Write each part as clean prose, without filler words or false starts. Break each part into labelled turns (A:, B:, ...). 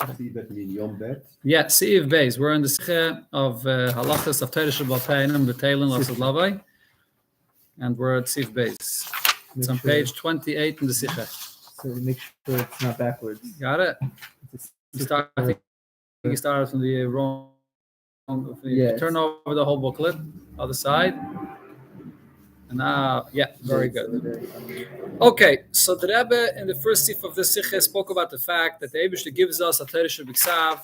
A: Yeah, Seiv Beis. We're in the Sikha of Halachas of Torah Shabbat Peinam B'Teilim Lasad Lavai, and we're at Seiv Beis. It's on page 28 in the Sikha.
B: So make sure it's not backwards.
A: Got it? You start from the wrong.
B: Yes.
A: Turn over the whole booklet, other side. And now, yeah, very good. Okay, so the Rebbe in the first sif of the Sikha spoke about the fact that the Eibishter gives us a Torah Shebiksav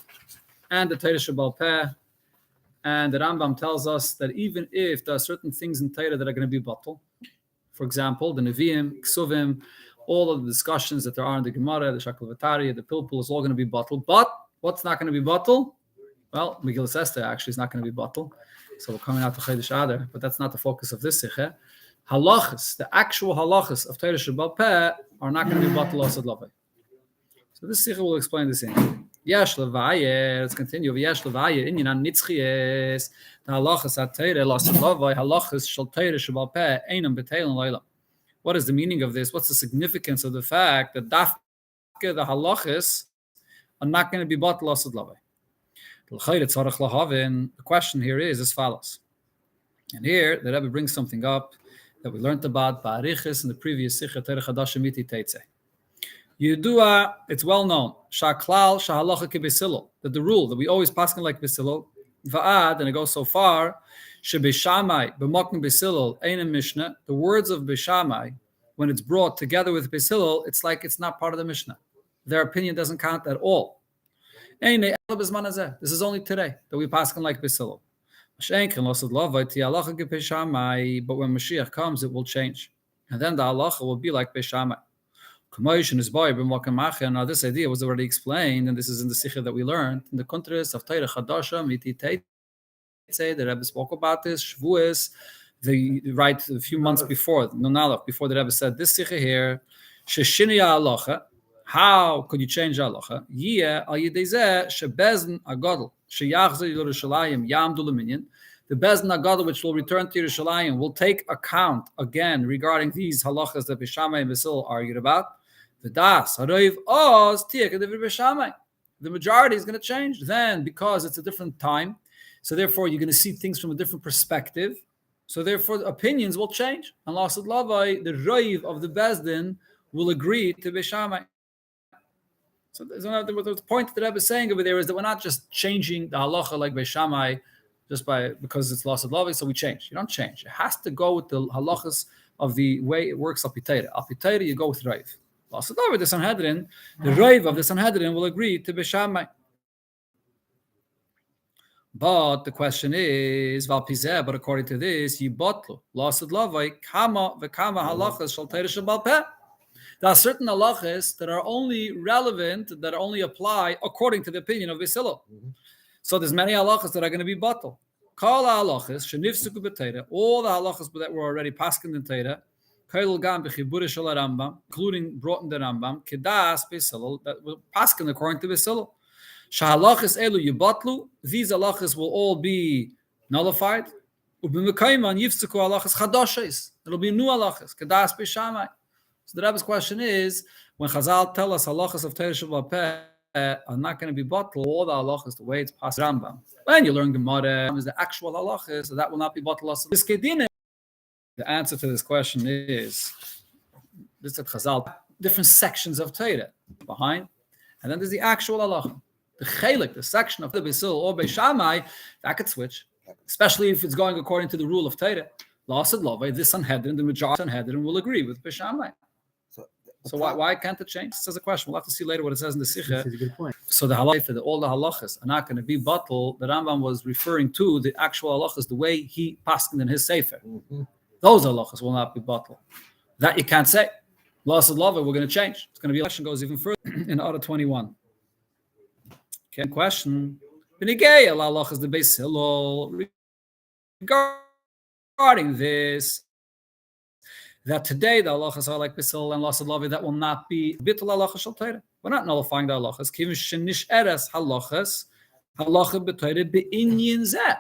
A: and the Torah Shebal Peh, and the Rambam tells us that even if there are certain things in Torah that are going to be batal, for example, the Nevi'im, Ksuvim, all of the discussions that there are in the Gemara, the Shakal Vatari, the Pilpul is all going to be batal, but what's not going to be batal? Well, Megillah Esther actually is not going to be batal, so we're coming out to Chodesh Adar, but that's not the focus of this Sikha. Halachas, the actual halachas of Torah Shebal Peh are not going to be batal Lasad Lavai. So this Sikha will explain this in. Yesh Levaye, let's continue. Yesh Levaye, Inyan Nitzchies, the halachas at Torah Lasad Lavai, halachas shel Torah Shebal Peh, Einam B'Teilim Leilam. What is the meaning of this? What's the significance of the fact that dafke the halachas are not going to be batal Lasad Lavai? The question here is as follows. And here the Rebbe brings something up that we learned about Ba'arichis in the previous Sikha Torah Chadasha Miti Teitze. Yudua, it's well known, Shaklal Shahalacha Kibesilo, that the rule that we always pass like Besilo, Va'ad, and it goes so far, Shebeshamai, B'mokim Besilo, Einem Mishnah, the words of Beshamai, when it's brought together with Besilo, it's like it's not part of the Mishnah. Their opinion doesn't count at all. This is only today that we pass like Besilo. But when Mashiach comes, it will change. And then the halacha will be like Beishamai. Now this idea was already explained, and this is in the Sikha that we learned, in the contrast of Torah Chadasha, Miti Teitze, the Rebbe spoke about this, Shavuos, right a few months before, before the Rebbe said this Sikha here, Sheshiniya halacha, how could you change halacha? Yeh al yedezeh shebezn agadol. The Bezdin Agada, which will return to Yerushalayim, will take account again regarding these halachas that Beishamai and Basil argued about. The majority is going to change then because it's a different time. So therefore, you're going to see things from a different perspective. So therefore, the opinions will change. And Lasad Lavai, the Raiv of the Bezdin, will agree to Beishamai. So the point that Rebbe is saying over there is that we're not just changing the halacha like Beishamai just because it's Lasad Lavai, so we change. You don't change. It has to go with the halachas of the way it works al Piteira. Al Piteira, you go with Raiv. Lasad Lavai, the Sanhedrin, the Raiv of the Sanhedrin will agree to Beishamai. But the question is, but according to this, Yibotlu, Lasad Lavai, Kama v'Kama halachas shal Torah Shebal Peh. There are certain halachas that are only relevant, that only apply according to the opinion of Beisilo. So there's many halachas that are going to be batal. Kol halachas shenifsuku b'Torah, all the halachas that were already paskin in Torah, kol gam b'chibura shel Rambam, including brought in the Rambam, kedas Beisilo, that were paskin according to Beisilo. Shahalachas elu yibatlu, these halachas will all be nullified. Ubimekayman yifsuku halachas chadoshes, it'll be new halachas, kedas Beishamai. So the Rebbe's question is, when Chazal tell us halachas of Torah Shebal Peh are not going to be batal, all the halachas, the way it's passed Rambam. When you learn Gemara, is the actual halachas, so that will not be batal. The answer to this question is, this is Chazal, different sections of Torah behind, and then there's the actual halacha. The chelik, the section of the Beisil or Beishamai, that could switch, especially if it's going according to the rule of Torah. Lasad Lavai, this Sanhedrin, the majority of Sanhedrin will agree with Beishamai. So why can't it change? This is a question. We'll have to see later what it says in the Sikha.
B: That's a good point.
A: So the halacha, all the halachas are not going to be batal. The Rambam was referring to the actual halachas, the way he passed in his sefer. Those halachas will not be batal. That you can't say. Lasad Lavai, we're going to change. It's going to be a question goes even further in Order 21. Okay, question. Benigay halachas the Beis Hillel regarding this. That today the halachas are like Beisil and Lasad Lavai, that will not be bittul halacha shel Torah. We're not nullifying the halachas. Kivin shenish eres halachas halacha b'Torah be'inyin zeh.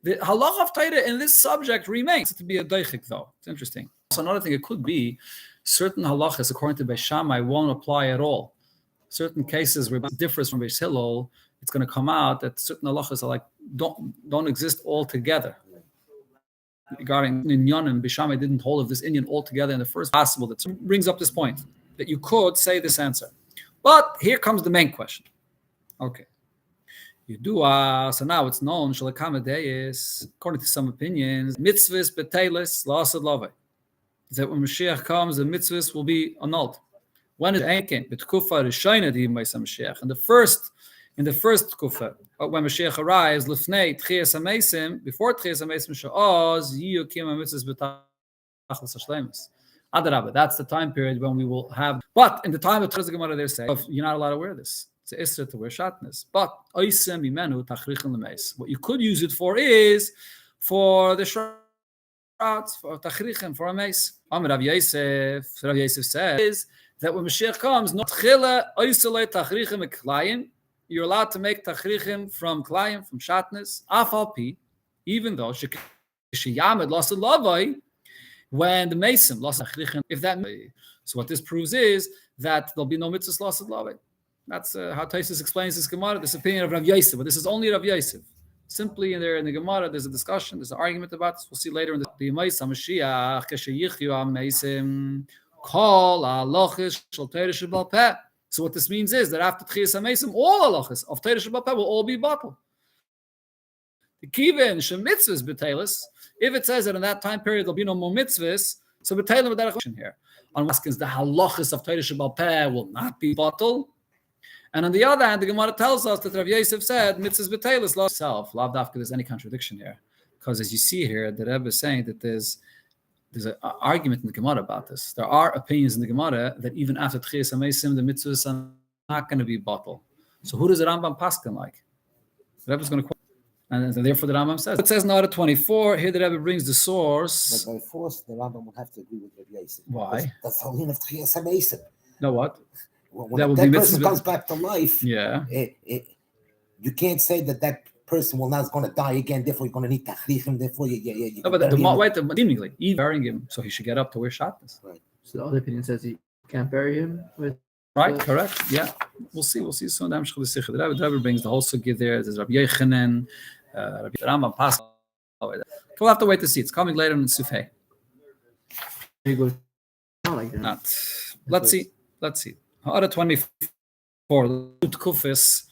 A: The halacha of Torah in this subject remains to be a deichik, though. It's interesting. So another thing, it could be certain halachas according to Beishamai won't apply at all. certain cases where it differs from Beis Hillel, it's going to come out that certain halachas are like don't exist altogether. Regarding Inyanim, Bishamai didn't hold of this Inyan altogether in the first possible. That brings up this point that you could say this answer. But here comes the main question. Okay. You do so now it's known, is according to some opinions, mitzvahs betelis la'asad lavai. That when Mashiach comes, the mitzvahs will be annulled. When it ain't betkufa rishayna di Yimais Mashiach. In the first kufa, when Mashiach arrives, lifnei tchias hamesim, before tchias hamesim sha'oz, yiyukim ha-mitzvahs betachlis hashleimus. Adarabah, that's the time period when we will have. But in the time of Tchias Gemara, they're saying you're not allowed to wear this. It's an isra to wear shatnez. But oisem imenu tachrichin lemeis. What you could use it for is for the shrouds, for tachrichin, for a mace. Rav Yosef says that when Mashiach comes, not tchila oisele tachrichin meklayim. You're allowed to make tachrichim from klayim, from shatnez, afalpi, even though sheyamed lost a lavai, when the mason lost tachrichim, if that. So what this proves is that there'll be no mitzvahs lost at lavai. That's how Taisus explains this Gemara, this opinion of Rav Yosef, but this is only Rav Yosef. Simply in the Gemara, there's a discussion, there's an argument about this. We'll see later in the Yimais HaMashiach, Kesheyichyu HaMeisim, Kol HaLochish Shel Torah Shebal Peh. So what this means is that after Tchias HaMeisim, all halachas of Torah Shebal Peh will all be bottled. The kivin shemitzvahs betelis. If it says that in that time period there'll be no more mitzvahs, so betelim with that question here. On Waskins, the halachas of Torah Shebal Peh will not be bottled. And on the other hand, the Gemara tells us that Rav Yosef said mitzvahs betelis law itself. Lav dafka, there's any contradiction here, because as you see here, the Rebbe is saying that there's an argument in the Gemara about this. There are opinions in the Gemara that even after Tchias HaMeisim, the mitzvahs are not going to be bottled. So who does the Rambam paskin like? The Rebbe is going to quote, and therefore the Rambam says. It says in order 24. Here the Rebbe brings the source.
C: But by force, the Rambam would have to agree with Rabbi Yosef.
A: Why?
C: That's the whole of Tchias HaMeisim.
A: No, what?
C: When
A: that will
C: that
A: be
C: person
A: mitzvah.
C: comes back to life, you can't say that person will not going to die again. Therefore, you're going to need tachrichim. Therefore,
A: No, but seemingly, he's burying him, so he should get up to wear shatnez.
C: Right.
B: So the other opinion says you can't bury him with.
A: Right, correct. Yeah, we'll see soon. The Rebbe brings the whole sugi there. There's Rabbi Yochanan, Rabbi Rambam Pas. We'll have to wait to see. It's coming later in Sufei.
B: Not like that.
A: Not. Let's see. Order 24. Kufis.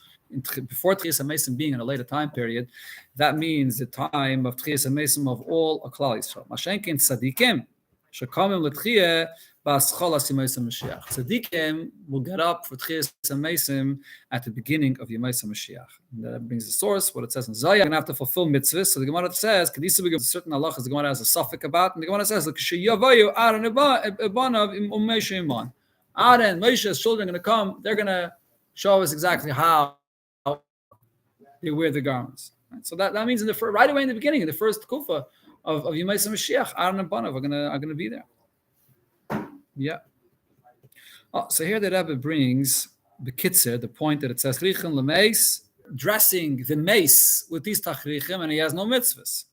A: Before Tchias HaMeisim being in a later time period, that means the time of Tchias HaMeisim of all Klal Yisrael. Mashenkin tzadikim shekamim l'tchiyah ba'aschol ha'Yimais HaMashiach. Tzadikim will get up for Tchias HaMeisim at the beginning of Yimais HaMashiach. And that brings the source, what it says in Zayah. You're going to have to fulfill mitzvahs. So the Gemara says, certain halachas the Gemara has a suffix about, and the Gemara says, Aaron, Moshe's children are going to come, they're going to show us exactly how they wear the garments. Right? So that means right away in the beginning, in the first kufa of Yimais HaMashiach, Aaron and Banav are gonna be there. Yeah. Oh, so here the Rebbe brings the kitzer, the point that it says Tachrichim lemeis, dressing the mace with these tachrichim, and he has no mitzvahs.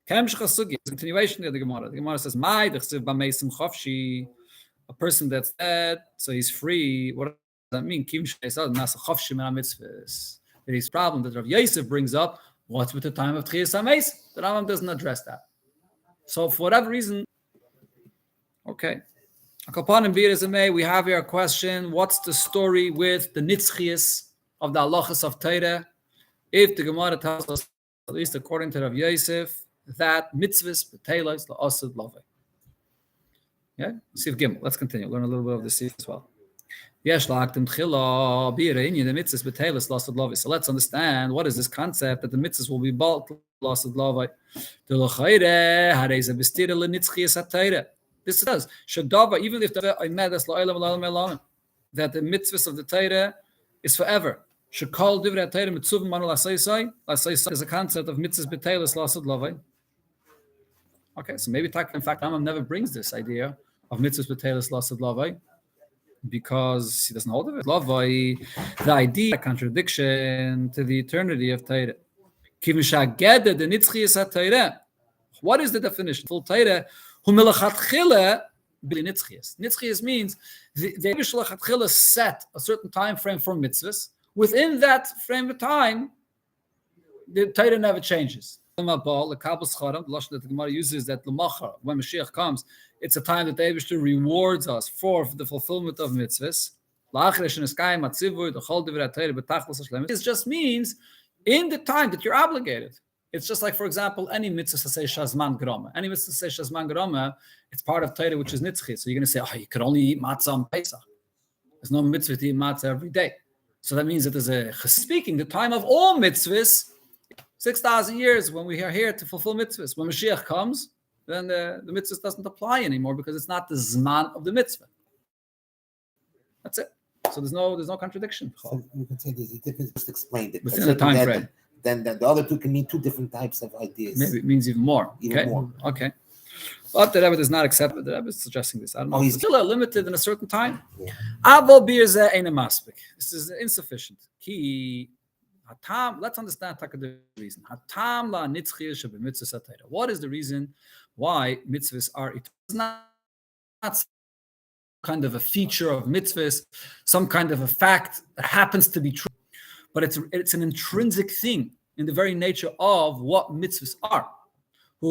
A: Continuation of the Gemara. The Gemara says, a person that's dead, so he's free. What does that mean? There is a problem that Rav Yosef brings up. What's with the time of Tchias HaMeisim? The Rambam doesn't address that. So for whatever reason, okay. We have here a question. What's the story with the nitzchias of the halachas of Torah? If the Gemara tells us, at least according to Rav Yosef, that mitzvahs b'teilos la'asad lavei. Yeah, Siv Gimel. Let's continue. Learn a little bit of the Siv as well. Yes, la'aktim tchila b'yirein the mitzvahs b'teilos la'asad lavei. So let's understand what is this concept that the mitzvahs will be bought la'asad lavei. The l'chayre harei ze b'stira l'nitzchias ha'Torah. This says shadava even if the imedas la'olam la'olam elam that the mitzvahs of the Torah is forever. Shekol divrei Torah mitzuvim manu l'asayisai. L'asayisai is a concept of mitzvahs b'teilos la'asad lavei. Okay, so maybe in fact Rambam never brings this idea of mitzvahs b'teilos la'asad lavei because he doesn't hold of it. Lavei, the idea, a contradiction to the eternity of Torah. Kivin shageda the nitzchias ha'Torah. What is the definition? Full Torah. Who milachatchila Nitzchias. Nitzchias means the Eibishter Lechatchila set a certain time frame for mitzvahs. Within that frame of time, the Torah never changes. The Lashon that the Gemara uses that l'machar, when Mashiach comes, it's a time that the Eibishter rewards us for the fulfillment of mitzvahs. It just means in the time that you're obligated. It's just like, for example, any mitzvah say shazman groma. Any mitzvah say shazman groma, it's part of Torah, which is nitzchi. So you're going to say, oh, you could only eat matzah on Pesach. There's no mitzvah to eat matzah every day. So that means that there's speaking, the time of all mitzvahs, 6,000 years when we are here to fulfill mitzvahs. When Mashiach comes, then the mitzvah doesn't apply anymore because it's not the zman of the mitzvah. That's it. So there's no contradiction.
C: So you can say there's a difference. Just explained it
A: Within the time frame.
C: Then the other two can mean two different types of ideas.
A: Maybe it means even more. Okay. But the Rebbe does not accept it. The Rebbe is suggesting this. I don't know. He's still limited in a certain time. This is insufficient. Let's understand the reason. What is the reason why mitzvahs are? It's not kind of a feature of mitzvahs, some kind of a fact that happens to be true, but it's an intrinsic thing in the very nature of what mitzvahs are. The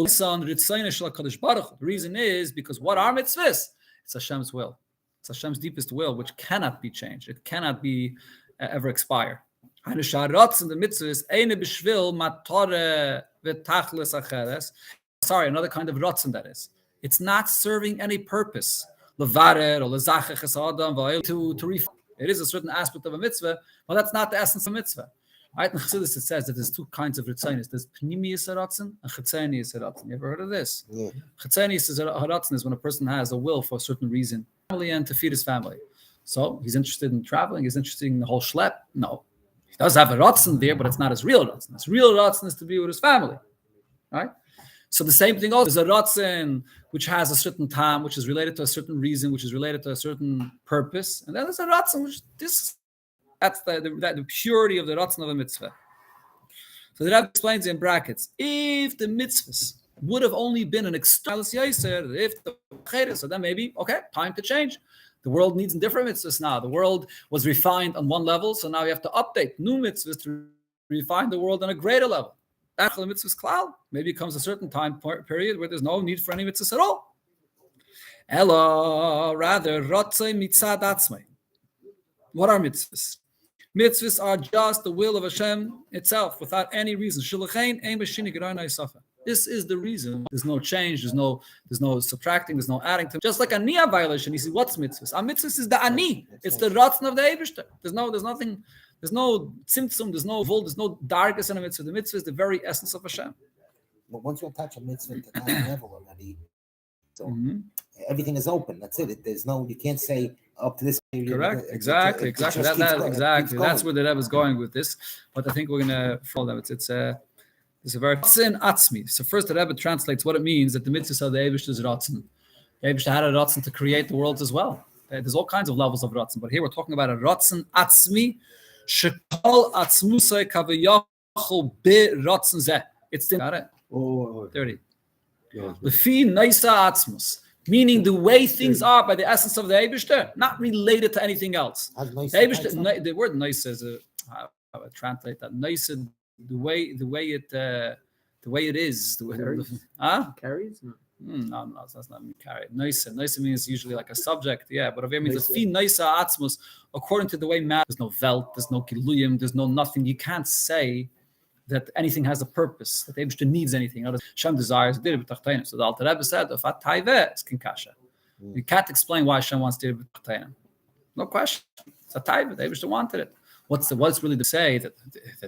A: reason is because what are mitzvahs? It's Hashem's will. It's Hashem's deepest will, which cannot be changed. It cannot be ever expire. The mitzvahs another kind of rotzen that is. It's not serving any purpose. To refine. It is a certain aspect of a mitzvah, but that's not the essence of a mitzvah. Right? In Chassidus it says that there's two kinds of ritzanis. There's pnimiyus haratzon and chitzonius haratzon. You ever heard of this? Yeah. Chitzonius haratzon is when a person has a will for a certain reason, family and to feed his family. So he's interested in traveling. He's interested in the whole schlep. No, he does have a ratzon there, but it's not his real ratzon. His real ratzon is to be with his family. Right? So the same thing also is a ratzon which has a certain time, which is related to a certain reason, which is related to a certain purpose, and then there's a ratzon which that's the purity of the ratzon of a mitzvah. So the Rebbe explains in brackets: if the mitzvahs would have only been an external yaser, if the so then maybe time to change. The world needs different mitzvahs now. The world was refined on one level, so now you have to update new mitzvahs to refine the world on a greater level. After the mitzvah's cloud, maybe it comes a certain time period where there's no need for any mitzvahs at all. Ella, rather, rotzei mitzad atzmei. What are mitzvahs? Mitzvahs are just the will of Hashem itself, without any reason. This is the reason. There's no change. There's no subtracting. There's no adding to. Just like a niya violation. You see, what's mitzvahs? A mitzvahs is the ani. It's the ratzon of the Eibishter. There's nothing. There's no tzimtzum, there's no vol, there's no darkness in a mitzvah. The mitzvah is the very essence of Hashem.
C: But once you attach a mitzvah to that level already, so everything is open. That's it. There's no, you can't say up to this period.
A: Correct. Exactly. Exactly. That's where the Rebbe is going with this. But I think we're going to follow that. It's a very ratzon atzmi. So first the Rebbe translates what it means that the mitzvah of the Eibishter's ratzon. The Eibishter had a ratzon to create the world as well. There's all kinds of levels of ratzon, but here we're talking about a ratzon atzmi. Shekol atzmusay kavayachol be ratzon zeh. It's got it. 30. Lefi naisa atzmus, meaning the way things are by the essence of the Eibishter, not related to anything else. The Eibishter, the word naisa is how I would translate that. Naisa, the way it is.
B: Carries?
A: No, that's not mean carry. Naisa means usually like a subject, but if it means fi naisa atzmus, according to the way man, there's no velt, there's no kiluyim, there's no nothing. You can't say that anything has a purpose, that the Eibishter needs anything. Hashem desires dir b'tachtonim. So the Alter Rebbe said, if at taive is kinkasha. You can't explain why Hashem wants dir b'tachtonim. No question. It's a taive. The Eibishter wanted it. What's really to say that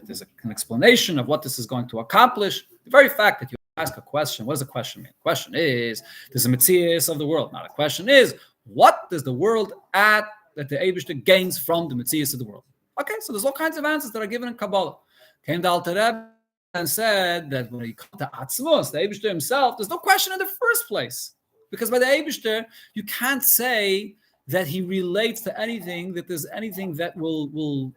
A: there's an explanation of what this is going to accomplish? The very fact that you ask a question. What does a question mean? The question is, there's a metzias of the world. Now the question is, what does the world add that the Eibishter gains from the metzias of the world? Okay, so there's all kinds of answers that are given in Kabbalah. Came the Alter Rebbe and said that when he comes to Atzmos, the Eibishter himself, there's no question in the first place. Because by the Eibishter, you can't say that he relates to anything, that there's anything that will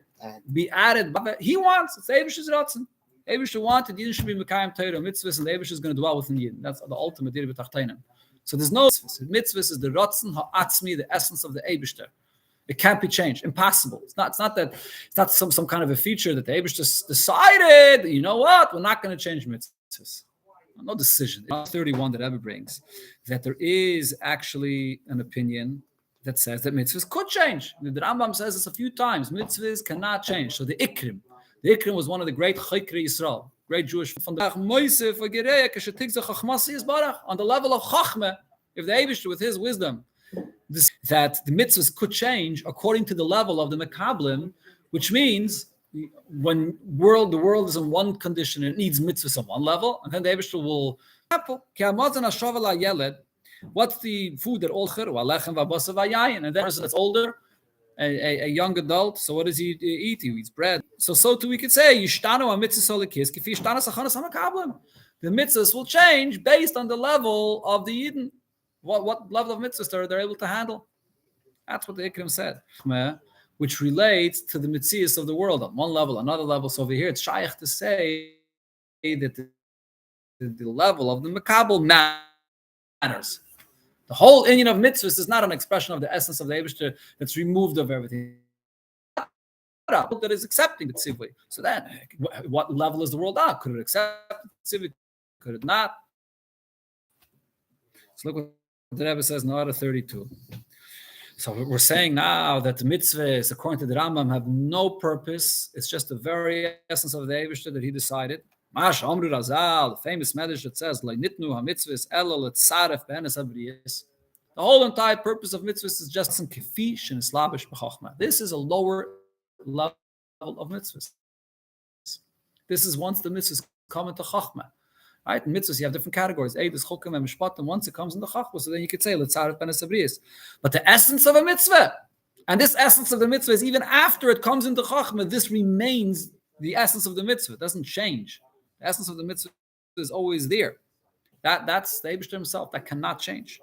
A: be added. But he wants, it's the Eibishter's Ratzon. Eibishter wanted Yidden should be Mekayim Torah mitzvahs, and the Eibishter is going to dwell within Yidden. That's the ultimate Dir b'Tachtonim. So there's no mitzvahs. Mitzvahs is the rotzen ha'atzmi, the essence of the Eibishter. It can't be changed. Impossible. It's not some kind of a feature that the Eibishter decided, you know what, we're not going to change mitzvahs. No decision. 31 that ever brings that there is actually an opinion that says that mitzvahs could change. The Rambam says this a few times. Mitzvahs cannot change. So the Ikrim was one of the great Chokri Yisrael, great Jewish from the on the level of Chachma, if the Eibishter with his wisdom, that the mitzvahs could change according to the level of the Mekablim, which means when the world is in one condition, it needs mitzvahs on one level, and then the Eibishter will. What's the food that all chir? And then person that's older, a young adult. So what does he eat? He eats bread. So too we could say yishtanu mitzvah solikis kifi yishtanu sachanas hamakablim. The mitzvahs will change based on the level of the Yidden. What level of mitzvahs they're able to handle. That's what the Ikrim said, which relates to the mitzvahs of the world on one level, another level. So over here, it's shaykh to say that the level of the Makabel matters. The whole inyan of mitzvahs is not an expression of the essence of the Eibishter that's removed of everything. That is accepting the tzivui. So then, what level is the world at? Could it accept the tzivui? Could it not? So look what the Rebbe says in Order 32. So we're saying now that the mitzvahs, according to the Rambam, have no purpose. It's just the very essence of the Eibishter that he decided. Mash Amru Razal, the famous medrash that says, "Like nitnu hamitzvahs elo letzaref be'enes habriyos." The whole entire purpose of mitzvahs is just some kefish and slavish b'chachma. This is a lower level of mitzvahs. This is once the mitzvahs come into chachma. Right? In mitzvahs, you have different categories. Eidus, chukim, and mishpat, and once it comes in the chachma, so then you could say, letzaref be'enes habriyos. But the essence of a mitzvah, and this essence of the mitzvah is even after it comes into chachma, this remains the essence of the mitzvah. It doesn't change. The essence of the mitzvah is always there. That's the Eibishter himself. That cannot change.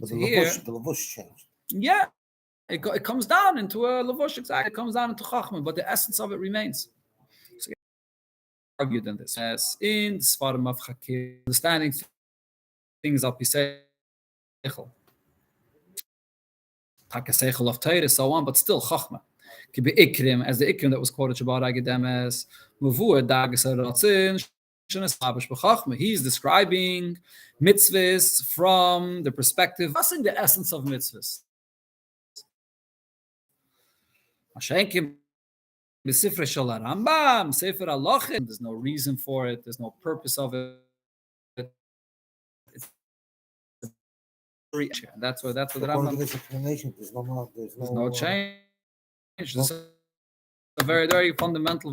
C: But
A: So
C: the
A: here,
C: levush changed.
A: Yeah, it comes down into a levush. Exactly, it comes down into chachma, but the essence of it remains. So argued in this as in Sfarim of Chakir, understanding things al piseichel, takaseichel of Torah, so on, but still chachma. Kibe ikrim, as the ikrim that was quoted Shabbat Agedemes, Muvur Dagasar Ratzin. He's describing mitzvahs from the perspective, discussing the essence of mitzvahs. There's no reason for it. There's no purpose of it. That's what the Rambam.
C: There's
A: no change. It's a very, very fundamental.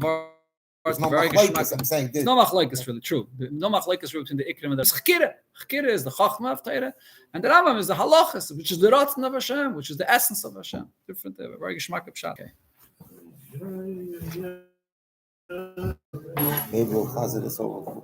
C: There's no machlokes, I'm saying this.
A: No machlokes, really true. No machlokes between the Ikrim and the Chakira. Chakira is the Chachma of Torah, and the Rambam is the Halachas, which is the Ratzon of Hashem, which is the essence of Hashem. Different, very geschmack of Pshat.
C: Maybe we'll chazir this over.